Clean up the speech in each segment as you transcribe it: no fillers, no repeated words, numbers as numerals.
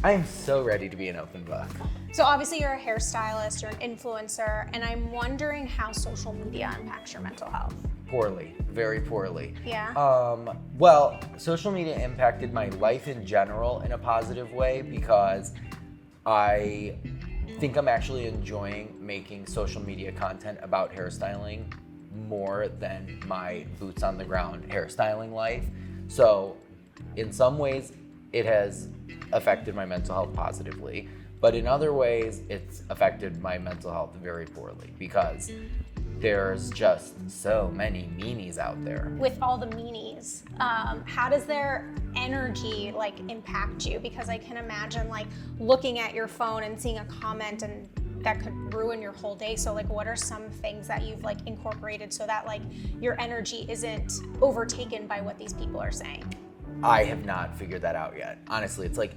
I am so ready to be an open book. So obviously you're a hairstylist, you're an influencer, and I'm wondering how social media impacts your mental health. Poorly, very poorly. Yeah. Well, social media impacted my life in general in a positive way because I think I'm actually enjoying making social media content about hairstyling more than my boots on the ground hairstyling life. So in some ways it has affected my mental health positively, but in other ways it's affected my mental health very poorly because there's just so many meanies out there. With all the meanies, how does their energy like impact you? Because I can imagine like looking at your phone and seeing a comment and that could ruin your whole day. So like what are some things that you've like incorporated so that like your energy isn't overtaken by what these people are saying? I have not figured that out yet. Honestly, it's like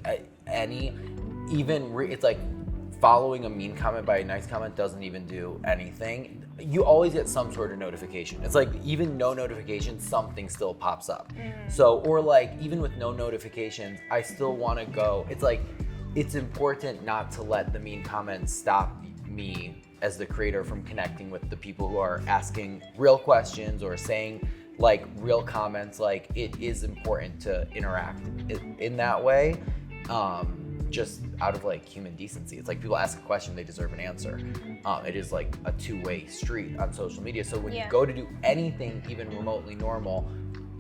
it's like following a mean comment by a nice comment doesn't even do anything. You always get some sort of notification. It's like even no notification, something still pops up. So, or like even with no notifications, I still want to go. It's like, it's important not to let the mean comments stop me as the creator from connecting with the people who are asking real questions or saying like real comments. Like it is important to interact in that way. Just out of like human decency. It's like people ask a question, they deserve an answer. It is like a two-way street on social media. So when you go to do anything even remotely normal,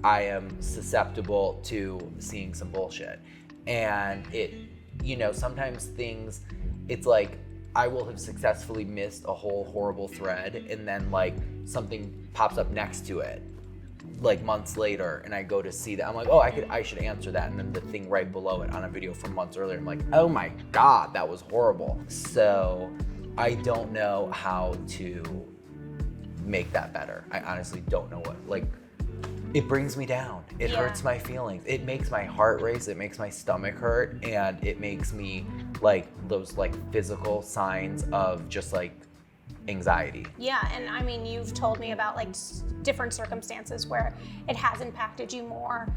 I am susceptible to seeing some bullshit. And it, you know, sometimes things, it's like I will have successfully missed a whole horrible thread and then like something pops up next to it like months later and I go to see that. I'm like, oh, I should answer that. And then the thing right below it on a video from months earlier, I'm like, oh my God, that was horrible. So I don't know how to make that better. I honestly don't know what, like, it brings me down. It hurts my feelings. It makes my heart race. It makes my stomach hurt. And it makes me like those like physical signs of just like anxiety. Yeah, and I mean, you've told me about like different circumstances where it has impacted you more,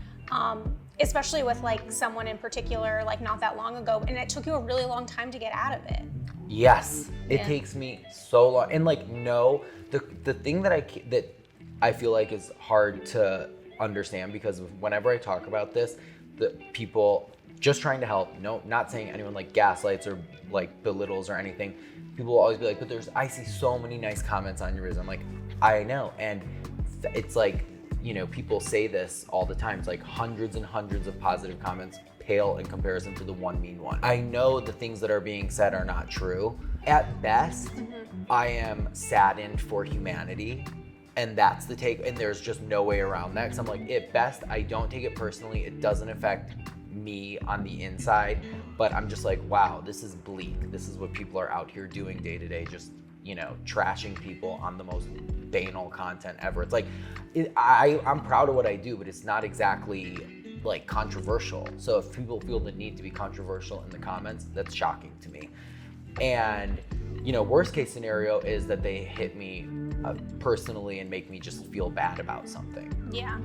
especially with like someone in particular, like not that long ago, and it took you a really long time to get out of it. Yes, it takes me so long. And like, no, the thing that I feel like is hard to understand because whenever I talk about this, the people just trying to help, no, not saying anyone like gaslights or like belittles or anything. People will always be like, but I see so many nice comments on your videos. I'm like, I know. And it's like, you know, people say this all the time. It's like hundreds and hundreds of positive comments pale in comparison to the one mean one. I know the things that are being said are not true. At best, I am saddened for humanity. And that's the take. And there's just no way around that. Cause I'm like, at best, I don't take it personally. It doesn't affect me on the inside, but I'm just like, wow, this is bleak. This is what people are out here doing day to day, just, you know, trashing people on the most banal content ever. It's like, I'm proud of what I do, but it's not exactly like controversial. So if people feel the need to be controversial in the comments, that's shocking to me. And, you know, worst case scenario is that they hit me personally and make me just feel bad about something. Yeah.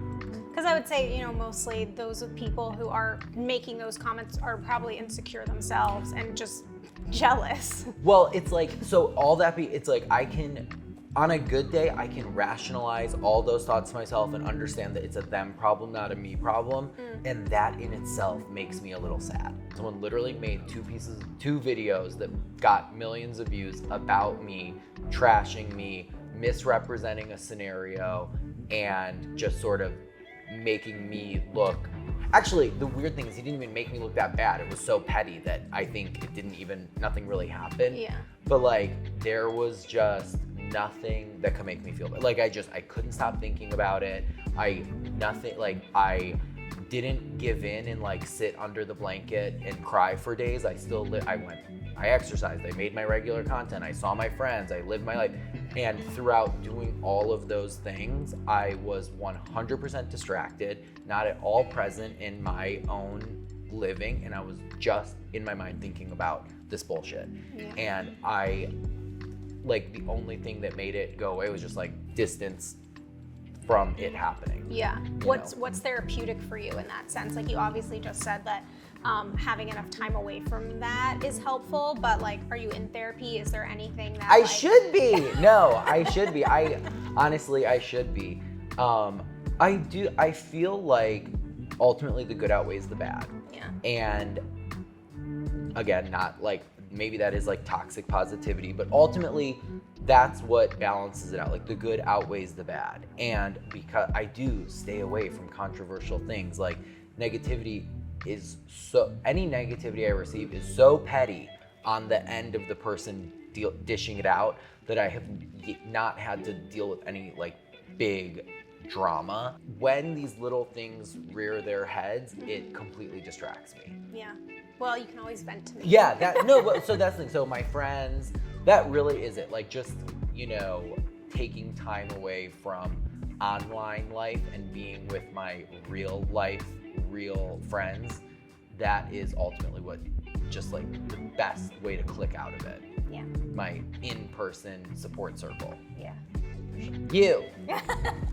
Because I would say, you know, mostly those people who are making those comments are probably insecure themselves and just jealous. Well, it's like, so all that it's like I can, on a good day, I can rationalize all those thoughts to myself and understand that it's a them problem, not a me problem. And that in itself makes me a little sad. Someone literally made two videos that got millions of views about me, trashing me, misrepresenting a scenario, and just sort of making me look, actually the weird thing is he didn't even make me look that bad. It was so petty that I think nothing really happened. Yeah. But like there was just nothing that could make me feel bad. Like I couldn't stop thinking about it. I didn't give in and like sit under the blanket and cry for days. I exercised, I made my regular content, I saw my friends, I lived my life. And throughout doing all of those things, I was 100% distracted, not at all present in my own living. And I was just in my mind thinking about this bullshit. Yeah. And the only thing that made it go away was just like distance from it happening. Yeah. What's therapeutic for you in that sense? Like you obviously just said that having enough time away from that is helpful. But like, are you in therapy? Is there anything that I should be. No, I should be. Honestly, I should be. I feel like ultimately the good outweighs the bad. Yeah. And again, not like, maybe that is like toxic positivity, but ultimately that's what balances it out. Like the good outweighs the bad. And because I do stay away from controversial things, like any negativity I receive is so petty on the end of the person dishing it out that I have not had to deal with any like big drama. When these little things rear their heads, it completely distracts me. Yeah. Well, you can always vent to me. Yeah, so that's the thing. So my friends, that really is it. Like just, taking time away from online life and being with my real life, real friends, that is ultimately what just like the best way to click out of it. Yeah. My in-person support circle. Yeah. You.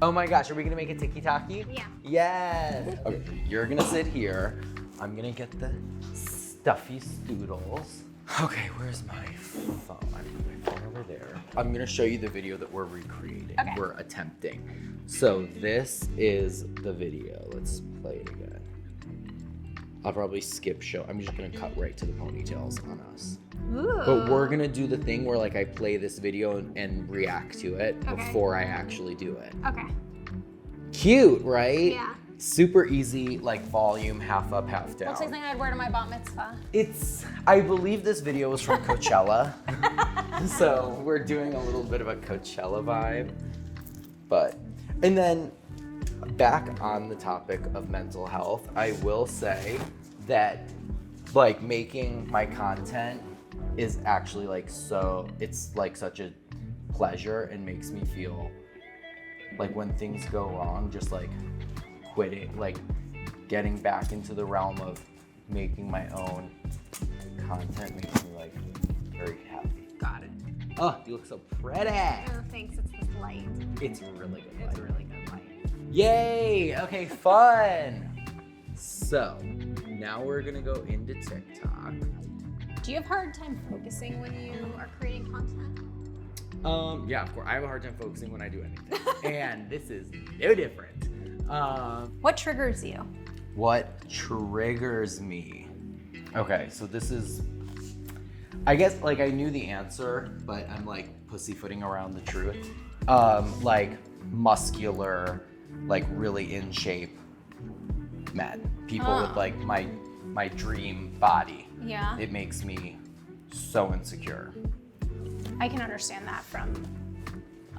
Oh my gosh, are we gonna make it tiki-taki? Yeah. Yes. Okay, you're gonna sit here. I'm gonna get the stuffy stoodles. Okay, where's my phone? I put my phone over there. I'm gonna show you the video that we're recreating. Okay. We're attempting. So this is the video. Let's play it again. I'll probably skip show. I'm just gonna cut right to the ponytails on us. Ooh. But we're gonna do the thing where like I play this video and react to it Okay. before I actually do it. Okay. Cute, right? Yeah. Super easy, like volume, half up, half down. Looks like something I'd wear to my bat mitzvah. I believe this video was from Coachella. So we're doing a little bit of a Coachella vibe. And then back on the topic of mental health, I will say that like making my content is actually it's like such a pleasure and makes me feel like when things go wrong, just like quitting, like getting back into the realm of making my own content makes me like very happy. Got it. Oh, you look so pretty. Oh, thanks. It's this light. It's really good. It's a really good light. Yay! Okay, fun. So now we're gonna go into TikTok. Do you have a hard time focusing when you are creating content? Yeah, of course. I have a hard time focusing when I do anything, and this is no different. What triggers you? What triggers me? Okay, so this is, I guess like I knew the answer, but I'm like pussyfooting around the truth. Like muscular, like really in shape men, people with like my dream body. Yeah. It makes me so insecure. I can understand that from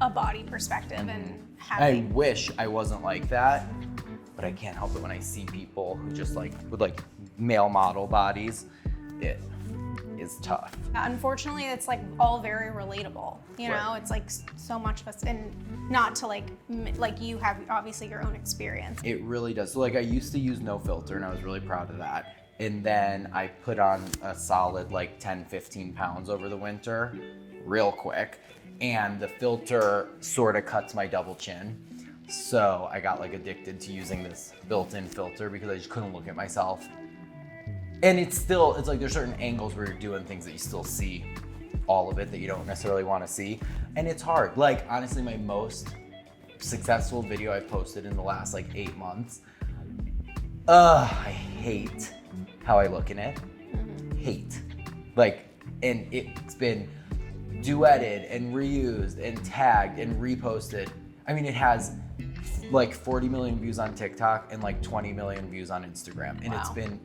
a body perspective and I having. wish I wasn't like that, but I can't help it when I see people who just like with like male model bodies. It is tough. Unfortunately, it's like all very relatable. You know, Right. it's like so much of us, and not to like you have obviously your own experience. It really does. So like I used to use no filter and I was really proud of that. And then I put on a solid like 10, 15 pounds over the winter real quick. And the filter sort of cuts my double chin. So I got like addicted to using this built-in filter because I just couldn't look at myself. And it's like there's certain angles where you're doing things that you still see all of it that you don't necessarily want to see. And it's hard. Like honestly, my most successful video I've posted in the last like 8 months. I hate how I look in it. Hate. Like, and it's been duetted and reused and tagged and reposted. I mean, it has like 40 million views on TikTok and like 20 million views on Instagram. And it's Wow. been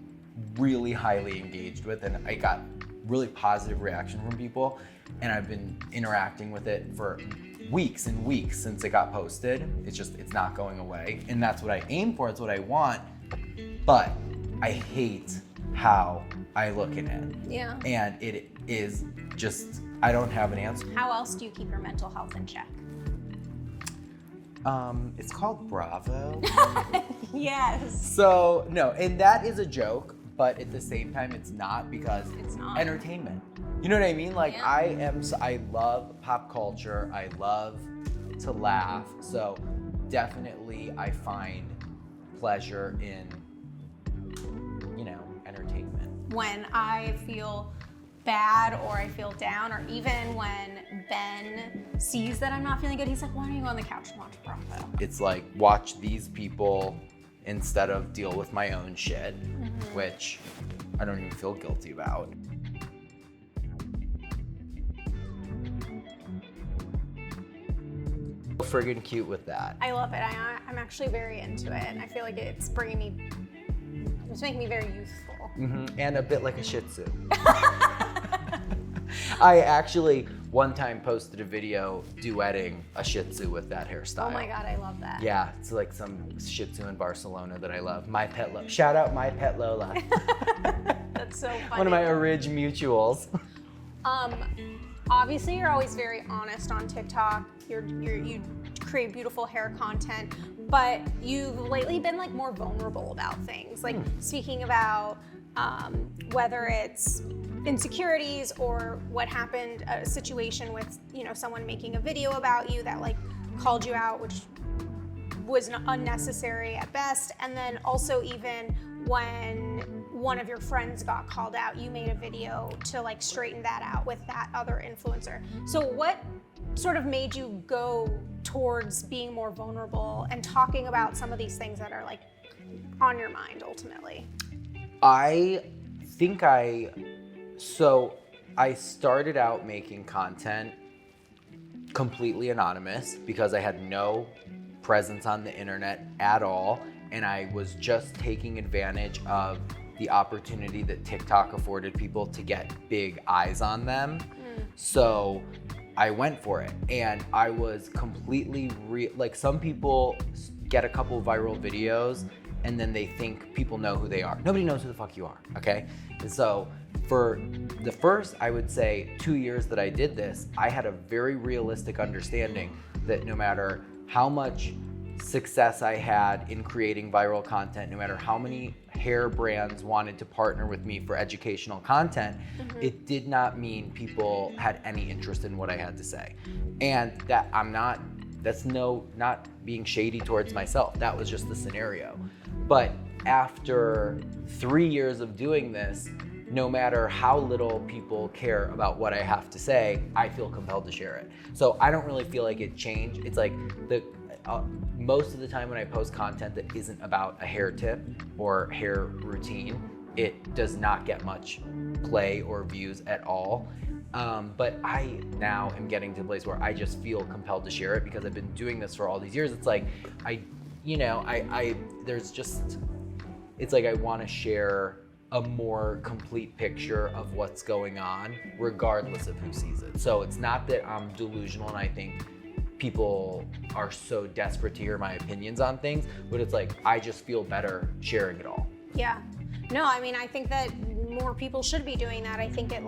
really highly engaged with, and I got really positive reaction from people. And I've been interacting with it for weeks and weeks since it got posted. It's not going away. And that's what I aim for, it's what I want. But I hate how I look in it. Yeah. And it is just, I don't have an answer. How else do you keep your mental health in check? It's called Bravo. Yes. So, no, and that is a joke, but at the same time, it's not because It's not. entertainment. You know what I mean? Like, Yeah. I love pop culture. I love to laugh. So, definitely, I find pleasure in, entertaining when I feel bad or I feel down, or even when Ben sees that I'm not feeling good, he's like, why don't you go on the couch and watch Bravo? It's like, watch these people instead of deal with my own shit, which I don't even feel guilty about. Friggin' cute with that. I love it. I'm actually very into it, and I feel like it's making me very youthful. And a bit like a Shih Tzu. I actually one time posted a video duetting a Shih Tzu with that hairstyle. Oh my God, I love that. Yeah, it's like some Shih Tzu in Barcelona that I love. My Pet Lola. Shout out My Pet Lola. That's so funny. One of my Orig mutuals. Obviously, you're always very honest on TikTok. You create beautiful hair content, but you've lately been like more vulnerable about things. Like speaking about whether it's insecurities or what happened, a situation with someone making a video about you that like called you out, which was unnecessary at best, and then also even when one of your friends got called out, you made a video to like straighten that out with that other influencer. So what sort of made you go towards being more vulnerable and talking about some of these things that are like on your mind ultimately? I think I started out making content completely anonymous because I had no presence on the internet at all, and I was just taking advantage of the opportunity that TikTok afforded people to get big eyes on them. So I went for it, and I was completely like, some people get a couple viral videos and then they think people know who they are. Nobody knows who the fuck you are, okay? And so for the first, I would say 2 years that I did this, I had a very realistic understanding that no matter how much success I had in creating viral content, no matter how many hair brands wanted to partner with me for educational content, it did not mean people had any interest in what I had to say. And that that's not being shady towards myself. That was just the scenario. But after 3 years of doing this, no matter how little people care about what I have to say, I feel compelled to share it. So I don't really feel like it changed. It's like most of the time when I post content that isn't about a hair tip or hair routine, it does not get much play or views at all. But I now am getting to the place where I just feel compelled to share it because I've been doing this for all these years. It's like, it's like I want to share a more complete picture of what's going on, regardless of who sees it. So it's not that I'm delusional and I think people are so desperate to hear my opinions on things, but it's like, I just feel better sharing it all. Yeah. No, I mean, I think that more people should be doing that. I think it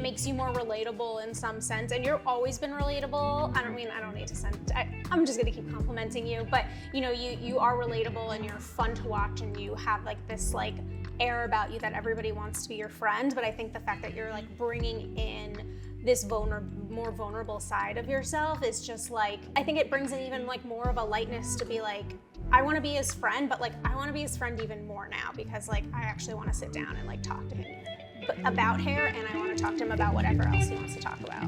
makes you more relatable in some sense, and you've always been relatable. I'm just gonna keep complimenting you, but you are relatable and you're fun to watch, and you have like this like air about you that everybody wants to be your friend. But I think the fact that you're like bringing in this more vulnerable side of yourself is just like, I think it brings in even like more of a lightness to be like, I want to be his friend, but like I want to be his friend even more now because like I actually want to sit down and like talk to him about hair, and I want to talk to him about whatever else he wants to talk about.